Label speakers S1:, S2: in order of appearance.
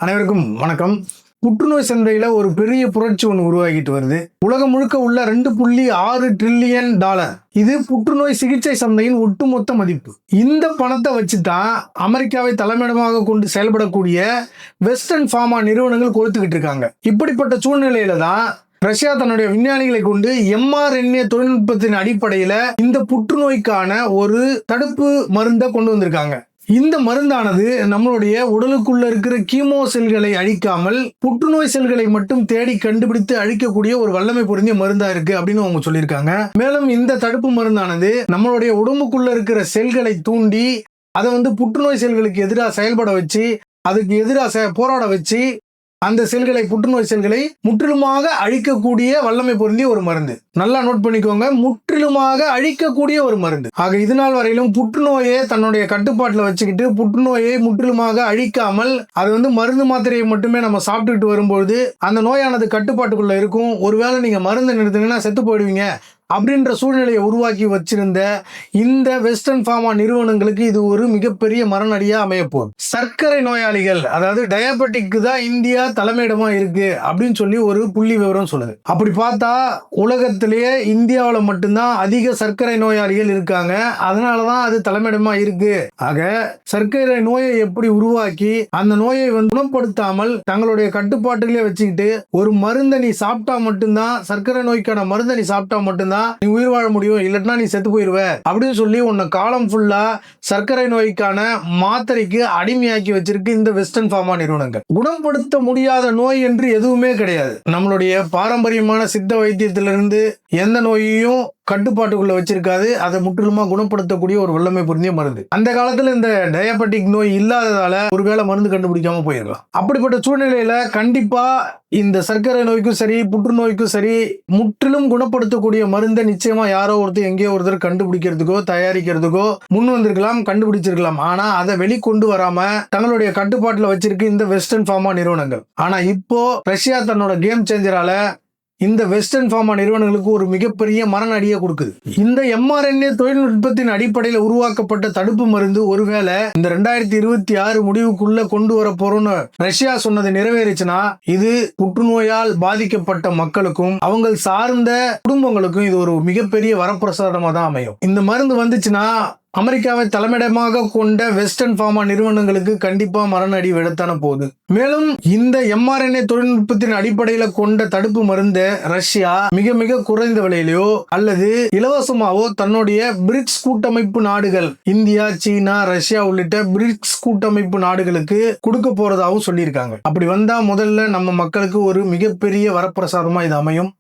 S1: அனைவருக்கும் வணக்கம். புற்றுநோய் சந்தையில ஒரு பெரிய புரட்சி ஒன்று உருவாகிட்டு வருது. உலகம் முழுக்க உள்ள $2.6 டிரில்லியன் இது புற்றுநோய் சிகிச்சை சந்தையின் ஒட்டுமொத்த மதிப்பு. இந்த பணத்தை வச்சு தான் அமெரிக்காவை தலைமையிடமாக கொண்டு செயல்படக்கூடிய வெஸ்டர்ன் ஃபார்மா நிறுவனங்கள் கொடுத்துக்கிட்டு இருக்காங்க. இப்படிப்பட்ட சூழ்நிலையில தான் ரஷ்யா தன்னுடைய விஞ்ஞானிகளை கொண்டு mRNA தொழில்நுட்பத்தின் அடிப்படையில இந்த புற்றுநோய்க்கான ஒரு தடுப்பு மருந்தை கொண்டு வந்திருக்காங்க. இந்த மருந்தானது நம்மளுடைய உடலுக்குள்ள இருக்கிற கீமோ செல்களை அழிக்காமல் புற்றுநோய் செல்களை மட்டும் தேடி கண்டுபிடித்து அழிக்கக்கூடிய ஒரு வல்லமை பொருந்திய மருந்தா இருக்கு அப்படின்னு அவங்க சொல்லியிருக்காங்க. மேலும் இந்த தடுப்பு மருந்தானது நம்மளுடைய உடம்புக்குள்ள இருக்கிற செல்களை தூண்டி அதை புற்றுநோய் செல்களுக்கு எதிராக செயல்பட வச்சு அதுக்கு எதிராக போராட வச்சு அந்த செல்களை புற்றுநோய் செல்களை முற்றிலுமாக அழிக்கக்கூடிய வல்லமை பொருந்திய ஒரு மருந்து. நல்லா நோட் பண்ணிக்கோங்க, முற்றிலுமாக அழிக்கக்கூடிய ஒரு மருந்து. ஆக இது நாள் வரையிலும் புற்றுநோயை தன்னுடைய கட்டுப்பாட்டில் வச்சுக்கிட்டு புற்றுநோயை முற்றிலுமாக அழிக்காமல் அது மருந்து மாத்திரையை மட்டுமே நம்ம சாப்பிட்டுக்கிட்டு வரும்போது அந்த நோயானது கட்டுப்பாட்டுக்குள்ள இருக்கும். ஒருவேளை நீங்க மருந்து நிறுத்தினா செத்து போயிடுவீங்க அப்படின்ற சூழ்நிலையை உருவாக்கி வச்சிருந்த இந்த வெஸ்டர்ன் ஃபார்மா நிறுவனங்களுக்கு இது ஒரு மிகப்பெரிய மரணடியா அமையப்போகுது. சர்க்கரை நோயாளிகள், அதாவது டயபெட்டிக்கு தான் இந்தியா தலைமையிடமா இருக்கு அப்படின்னு சொல்லி ஒரு புள்ளி விவரம் சொல்லுது. அப்படி பார்த்தா உலகத்திலேயே இந்தியாவில் மட்டும்தான் அதிக சர்க்கரை நோயாளிகள் இருக்காங்க. அதனாலதான் அது தலைமையிடமா இருக்கு. ஆக சர்க்கரை நோயை எப்படி உருவாக்கி அந்த நோயை குணப்படுத்தாமல் தங்களுடைய கட்டுப்பாட்டுகளே வச்சுக்கிட்டு ஒரு மருந்தை நீ சாப்பிட்டா மட்டும்தான், சர்க்கரை நோய்க்கான மருந்தை நீ சாப்பிட்டா மட்டும்தான் நீ உயிர் வாழ முடியும், இல்லைன்னா நீ செத்து போயிருவ அப்படின்னு சொல்லி உன்னை காலம் ஃபுல்லா சர்க்கரை நோய்க்கான மாத்திரைக்கு அடிமையாக்கி வச்சிருக்கு இந்த வெஸ்டர்ன் ஃபார்மா நிறுவனங்கள். குணப்படுத்த முடியாத நோய் என்று எதுவுமே கிடையாது. நம்மளுடைய பாரம்பரியமான சித்த வைத்தியத்திலிருந்து எந்த நோயையும் கட்டுப்பாட்டுக்குள்ள வச்சிருக்காது. அதை முற்றிலுமா குணப்படுத்தக்கூடிய ஒரு வல்லமை பொருந்திய மருந்து. அந்த காலத்துல இந்த டயபெட்டிக் நோய் இல்லாததால ஒருவேளை மருந்து கண்டுபிடிக்காம போயிருக்கலாம். அப்படிப்பட்ட சூழ்நிலையில கண்டிப்பா இந்த சர்க்கரை நோய்க்கும் சரி புற்றுநோய்க்கும் சரி முற்றிலும் குணப்படுத்தக்கூடிய மருந்தை நிச்சயமா யாரோ ஒருத்தர் எங்கேயோ ஒருத்தர் கண்டுபிடிக்கிறதுக்கோ தயாரிக்கிறதுக்கோ முன் வந்திருக்கலாம், கண்டுபிடிச்சிருக்கலாம். ஆனா அதை வெளிக்கொண்டு வராம தங்களுடைய கட்டுப்பாட்டுல வச்சிருக்கு இந்த வெஸ்டர்ன் ஃபார்மா நிறுவனங்கள். ஆனா இப்போ ரஷ்யா தன்னோட கேம் சேஞ்சரால இந்த வெஸ்டர்ன் ஃபார்மா நிறுவனங்களுக்கு ஒரு மிகப்பெரிய மரணடியை கொடுக்குது. இந்த mRNA தொழில்நுட்பத்தின் அடிப்படையில் உருவாக்கப்பட்ட தடுப்பு மருந்து ஒருவேளை இந்த 2026 முடிவுக்குள்ள கொண்டு வர போறோம்னு ரஷ்யா சொன்னது நிறைவேறிச்சுன்னா இது புற்றுநோயால் பாதிக்கப்பட்ட மக்களுக்கும் அவங்க சார்ந்த குடும்பங்களுக்கும் இது ஒரு மிகப்பெரிய வரப்பிரசாதமா தான் அமையும். இந்த மருந்து வந்துச்சுன்னா அமெரிக்காவை தலைமையிடமாக கொண்ட வெஸ்டர்ன் ஃபார்மா நிறுவனங்களுக்கு கண்டிப்பா மரண அடி விடத்தான போகுது. மேலும் இந்த mRNA தொழில்நுட்பத்தின் அடிப்படையில கொண்ட தடுப்பு மருந்தை ரஷ்யா மிக மிக குறைந்த விலையிலோ அல்லது இலவசமாவோ தன்னுடைய பிரிக்ஸ் கூட்டமைப்பு நாடுகள், இந்தியா, சீனா, ரஷ்யா உள்ளிட்ட பிரிக்ஸ் கூட்டமைப்பு நாடுகளுக்கு கொடுக்க போறதாகவும் சொல்லியிருக்காங்க. அப்படி வந்தா முதல்ல நம்ம மக்களுக்கு ஒரு மிகப்பெரிய வரப்பிரசாதமா இது அமையும்.